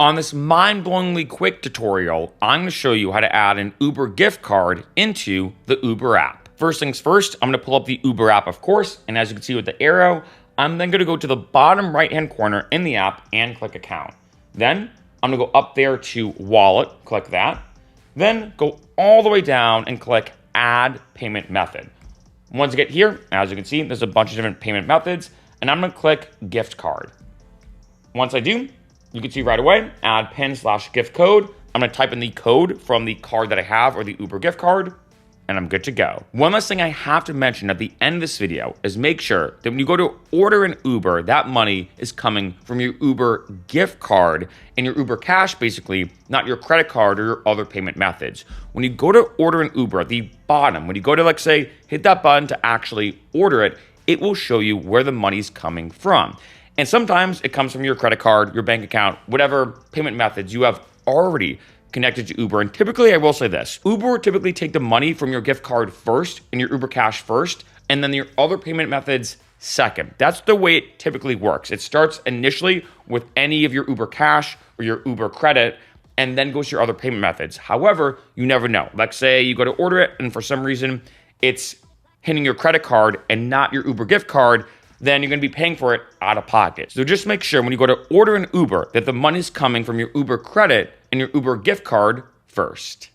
On this mind-blowingly quick tutorial, I'm going to show you how to add an Uber gift card into the Uber app. First things first, I'm going to pull up the Uber app, of course, and as you can see with the arrow, I'm then going to go to the bottom right-hand corner in the app and click Account. Then, I'm going to go up there to Wallet, click that. Then, go all the way down and click Add Payment Method. Once you get here, as you can see, there's a bunch of different payment methods, and I'm going to click Gift Card. Once I do, you can see right away, add pin/gift code. I'm going to type in the code from the card that I have or the Uber gift card, and I'm good to go. One last thing I have to mention at the end of this video is make sure that when you go to order an Uber, that money is coming from your Uber gift card and your Uber Cash, basically, not your credit card or your other payment methods. When you go to order an Uber at the bottom, when you go to, like, say, hit that button to actually order it, it will show you where the money's coming from. And sometimes it comes from your credit card, your bank account, whatever payment methods you have already connected to Uber. And typically, I will say this, Uber will typically take the money from your gift card first and your Uber Cash first, and then your other payment methods second. That's the way it typically works. It starts initially with any of your Uber Cash or your Uber credit, and then goes to your other payment methods. However, you never know. Like, say you go to order it, and for some reason, it's hitting your credit card and not your Uber gift card, then you're going to be paying for it out of pocket. So just make sure when you go to order an Uber that the money's coming from your Uber credit and your Uber gift card first.